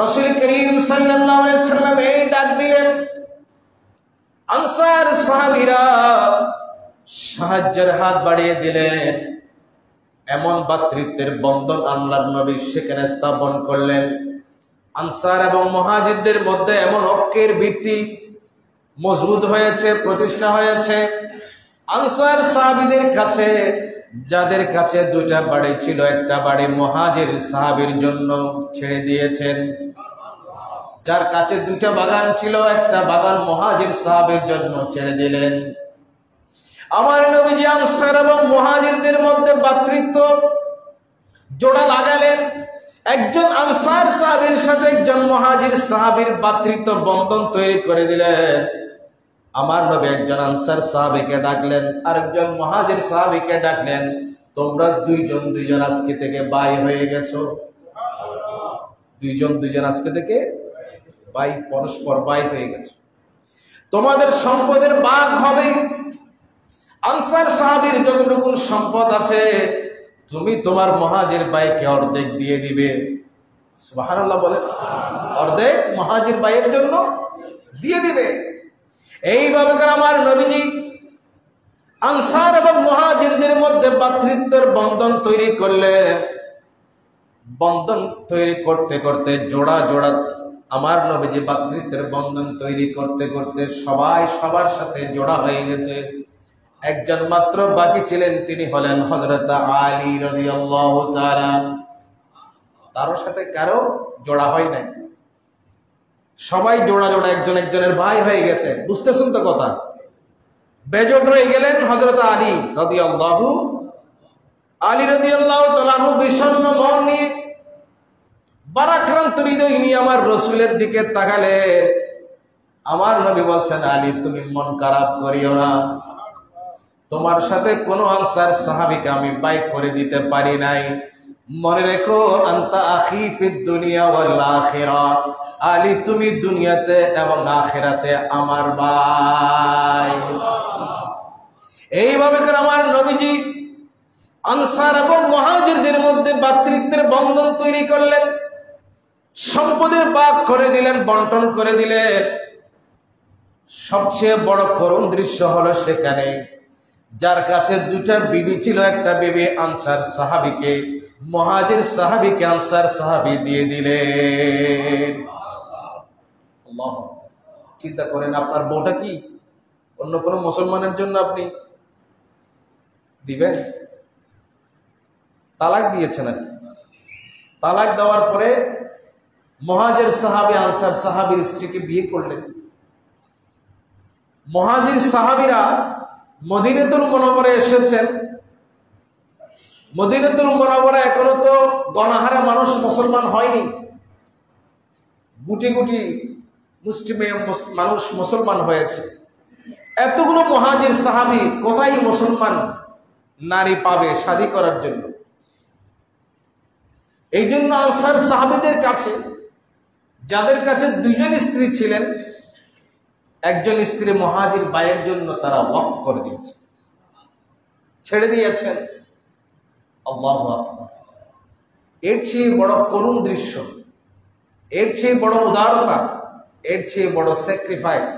রাসূল করিম সাল্লাল্লাহু আলাইহি সাল্লাম এই ডাক দিলেন, আনসার সাহাবীরা সাহায্যের হাত বাড়িয়ে দিলেন। এমন ভ্রাতৃত্বের বন্ধন আল্লাহর নবী সেখানে স্থাপন করলেন। আনসার এবং মুহাজিরদের মধ্যে এমন ঐক্যের ভিত্তি মজবুত হয়েছে, প্রতিষ্ঠা হয়েছে। আনসার সাহাবীদের কাছে, যাদের কাছে দুইটা বাড়ি ছিল, একটা বাড়ি মুহাজির সাহাবীর জন্য ছেড়ে দিয়েছেন। যার কাছে দুইটা বাগান ছিল, একটা বাগান মুহাজির সাহাবীর জন্য ছেড়ে দিলেন। আমার নবীজি আনসার এবং মুহাজিরদের মধ্যে ভ্রাতৃত্ব জোড়া লাগালেন। একজন আনসার সাহাবীর সাথে একজন মুহাজির সাহাবীর ভ্রাতৃত্ব বন্ধন তৈরি করে দিলেন। আমার নবী একজন আনসার সাহাবীকে ডাকলেন, আরেকজন মুহাজির সাহাবীকে ডাকলেন, তোমরা দুইজন আজকে থেকে ভাই হয়ে গেছো। দুইজন আজকে থেকে ভাই, পরস্পর ভাই হয়ে গেছো। তোমাদের সম্পদের ভাগ হবে। আনসার সাহাবীর যতটুকু সম্পদ আছে তুমি তোমার মুহাজির ভাইকে অর্ধেক দিয়ে দিবে। সুবহানাল্লাহ বলেন। অর্ধেক মুহাজির ভাইয়ের জন্য দিয়ে দিবে। এইভাবে করে আমার নবীজি আনসার এবং মুহাজিরদের মধ্যে ভ্রাতৃত্বের বন্ধন তৈরি করলেন। বন্ধন তৈরি করতে করতে জোড়া জোড়া আমার নবীজি ভ্রাতৃত্বের বন্ধন তৈরি করতে করতে সবাই সবার সাথে জোড়া হয়ে গেছে। একজন মাত্র বাকি ছিলেন, তিনি হলেন হযরত আলী রাদিয়াল্লাহু তাআলা। তার সাথে কারো জোড়া হয় নাই, সবাই জোড়া জোড়া একজন একজনের ভাই হয়ে গেছে। বুঝতেছেন তো কথা? বেজোড় রয়ে গেলেন হযরত আলী রাদিয়াল্লাহু তাআলা বিষণ্ণ মন নিয়ে, ভারাক্রান্ত হৃদয় নিয়ে আমার রাসূলের দিকে তাকালেন। আমার নবী বলছেন, আলী তুমি মন খারাপ করিও না, তোমার সাথে কোন আনসার সাহাবীকে আমি ভাই করে দিতে পারি নাই। মনে রেখো, আনতা আখি ফিদ দুনিয়া ওয়াল আখিরাহ, আলী তুমি দুনিয়াতে এবং আখিরাতে আমার ভাই। এইভাবে করে আমার নবীজি আনসার এবং মুহাজিরদের মধ্যে ভ্রাতৃত্বের বন্ধন তৈরি করলেন। সম্পদের ভাগ করে দিলেন, বন্টন করে দিলেন। সবচেয়ে বড় করুণ দৃশ্য হলো সেখানে যার কাছে দুটা বিবি ছিল, একটা বিবি আনসার সাহাবীকে, মুহাজির সাহাবীকে আনসার সাহাবী দিয়ে দিলেন। আল্লাহ, চিন্তা করেন, আপনার বউটা কি অন্য কোন মুসলমানের জন্য আপনি দিবেন? তালাক দিয়েছেন আর কি। তালাক দেওয়ার পরে মুহাজির সাহাবী আনসার সাহাবীর স্ত্রীকে বিয়ে করলেন। মুহাজির সাহাবীরা মদিনাতুল মুনাওয়ারায় এসেছেন। মদিনাতুল মুনাওয়ারা এখনো তো গণহারে মানুষ মুসলমান হয়নি, গুটি গুটি মুসলিমে মানুষ মুসলমান হয়েছে। এতগুলো মুহাজির সাহাবী কোথায় মুসলমান নারী পাবে শাদী করার জন্য? এই জন্য আনসার সাহাবীদের কাছে, যাদের কাছে দুইজন স্ত্রী ছিলেন, একজন স্ত্রী মুহাজির ভাইয়ের জন্য তারা ওয়াকফ করে দিয়েছে, ছেড়ে দিয়েছেন। আল্লাহু আকবার। এর চেয়ে বড় করুণ দৃশ্য, এর চেয়ে বড় উদারতা, এর চেয়ে বড় স্যাক্রিফাইস,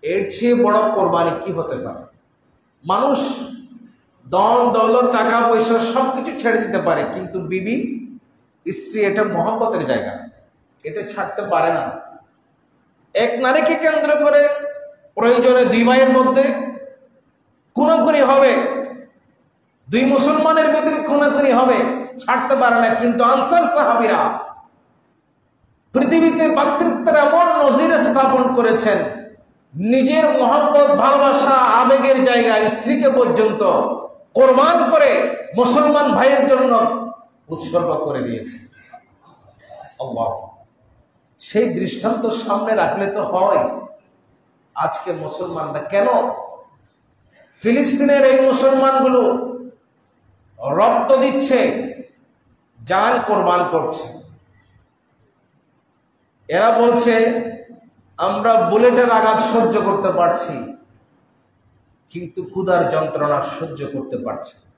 এর চেয়ে বড় কোরবানি কি হতে পারে? মানুষ ধন দৌলত টাকা পয়সা সবকিছু ছেড়ে দিতে পারে, কিন্তু বিবি স্ত্রী এটা মহব্বতের জায়গা, এটা ছাড়তে পারে না। এক নারীকে কেন্দ্র করে প্রয়োজনে দুই ভাইয়ের মধ্যে খুনাখুনি হবে, দুই মুসলমানের ভিতরে খুনাখুনি হবে, ছাড়তে পারে না। কিন্তু আনসার সাহাবীরা পৃথিবীতে ভ্রাতৃত্বের এমন নজির স্থাপন করেছেন, নিজের মহব্বত ভালোবাসা আবেগের জায়গায় স্ত্রীকে পর্যন্ত কোরবান করে মুসলমান ভাইয়ের জন্য উৎসর্গ করে দিয়েছে। আল্লাহ, সেই দৃষ্টান্ত সামনে রাখলে তো হয়। আজকে মুসলমানরা কেন ফিলিস্তিনের এই মুসলমানগুলো রক্ত দিচ্ছে, জান কোরবান করছে? এরা বলছে আমরা বুলেটের আঘাত সহ্য করতে পারছি, কিন্তু ক্ষুধার যন্ত্রণা সহ্য করতে পারছি না।